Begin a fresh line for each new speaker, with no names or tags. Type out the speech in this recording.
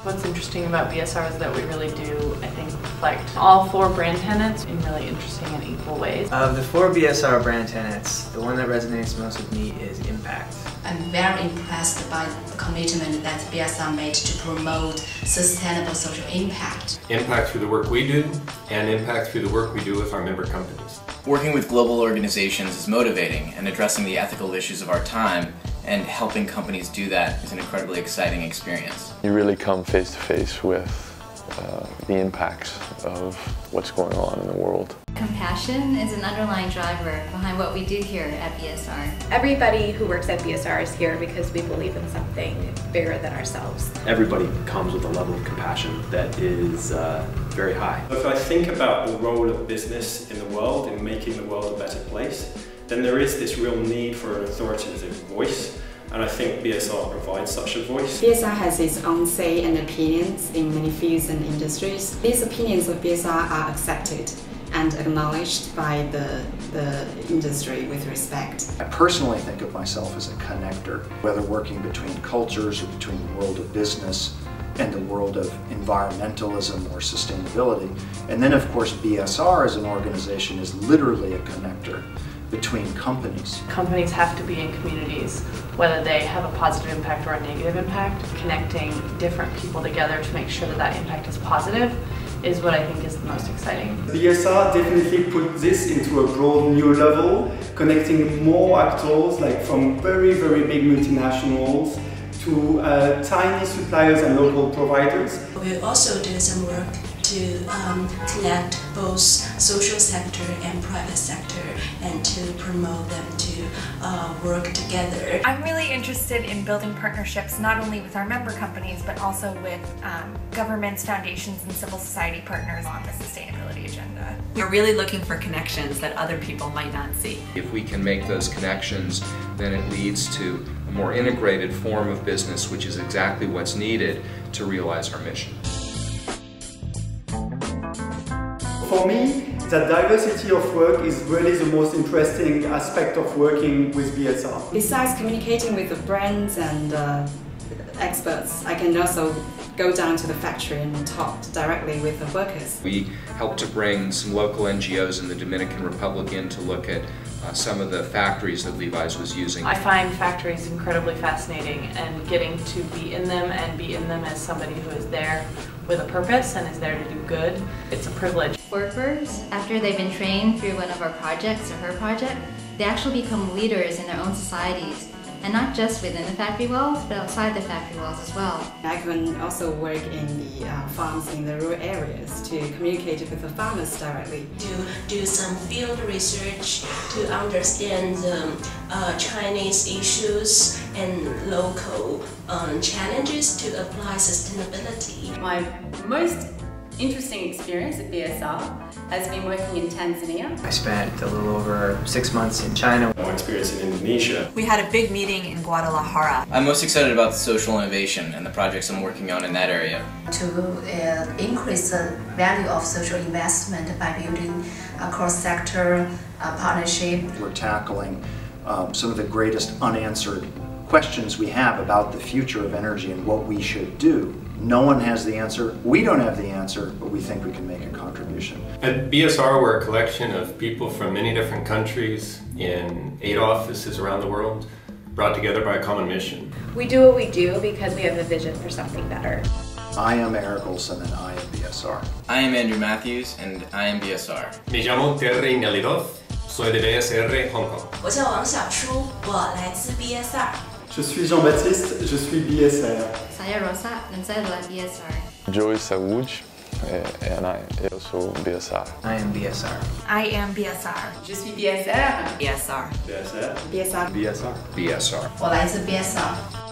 What's interesting about BSR is that we really do, I think, reflect all 4 brand tenets in really interesting and equal ways.
Of the 4 BSR brand tenets, the one that resonates most with me is impact.
I'm very impressed by the commitment that BSR made to promote sustainable social impact.
Impact through the work we do, and impact through the work we do with our member companies.
Working with global organizations is motivating, and addressing the ethical issues of our time and helping companies do that is an incredibly exciting experience.
You really come face to face with the impacts of what's going on in the world.
Compassion is an underlying driver behind what we do here at BSR.
Everybody who works at BSR is here because we believe in something bigger than ourselves.
Everybody comes with a level of compassion that is very high.
If I think about the role of business in the world, in making the world a better place, then there is this real need for an authoritative voice. And I think BSR provides such a voice.
BSR has its own say and opinions in many fields and industries. These opinions of BSR are accepted and acknowledged by the industry with respect.
I personally think of myself as a connector, whether working between cultures or between the world of business and the world of environmentalism or sustainability. And then of course BSR as an organization is literally a connector between companies.
Companies have to be in communities, whether they have a positive impact or a negative impact. Connecting different people together to make sure that that impact is positive is what I think is the most exciting.
BSR definitely put this into a broad new level, connecting more actors, like from very, very big multinationals to tiny suppliers and local providers.
We also do some work to connect both social sector and private sector and to promote them to work together.
I'm really interested in building partnerships not only with our member companies but also with governments, foundations, and civil society partners on the sustainability agenda.
We're really looking for connections that other people might not see.
If we can make those connections, then it leads to a more integrated form of business, which is exactly what's needed to realize our mission.
For me, the diversity of work is really the most interesting aspect of working with BSR.
Besides communicating with the brands and experts, I can also go down to the factory and talk directly with the workers.
We helped to bring some local NGOs in the Dominican Republic in to look at some of the factories that Levi's was using.
I find factories incredibly fascinating, and getting to be in them and be in them as somebody who is there with a purpose and is there to do good, it's a privilege.
Workers, after they've been trained through one of our projects or her project, they actually become leaders in their own societies. And not just within the factory walls, but outside the factory walls as well.
I can also work in the farms in the rural areas to communicate with the farmers directly.
To do some field research to understand Chinese issues and local challenges to apply sustainability.
My most interesting experience at BSR has been working in Tanzania.
I spent a little over 6 months in China.
My experience in Indonesia.
We had a big meeting in Guadalajara.
I'm most excited about the social innovation and the projects I'm working on in that area.
To increase the value of social investment by building a cross-sector partnership.
We're tackling some of the greatest unanswered questions we have about the future of energy and what we should do. No one has the answer, we don't have the answer, but we think we can make a contribution.
At BSR, we're a collection of people from many different countries in 8 offices around the world, brought together by a common mission.
We do what we do because we have a vision for something better.
I am Erickson and I am BSR.
I am Andrew Matthews and I am BSR.
Me llamo Terry Nalidov, soy de BSR Hong Kong.
我叫王小舒，我来自 BSR。
Je suis Jean-Baptiste, je suis BSR.
Saya Rosa, saya adalah BSR.
Joey Sawuj, and I also BSR.
I am BSR.
I am BSR.
Je suis BSR.
BSR.
BSR.
BSR.
BSR.
BSR.
我来自 BSR。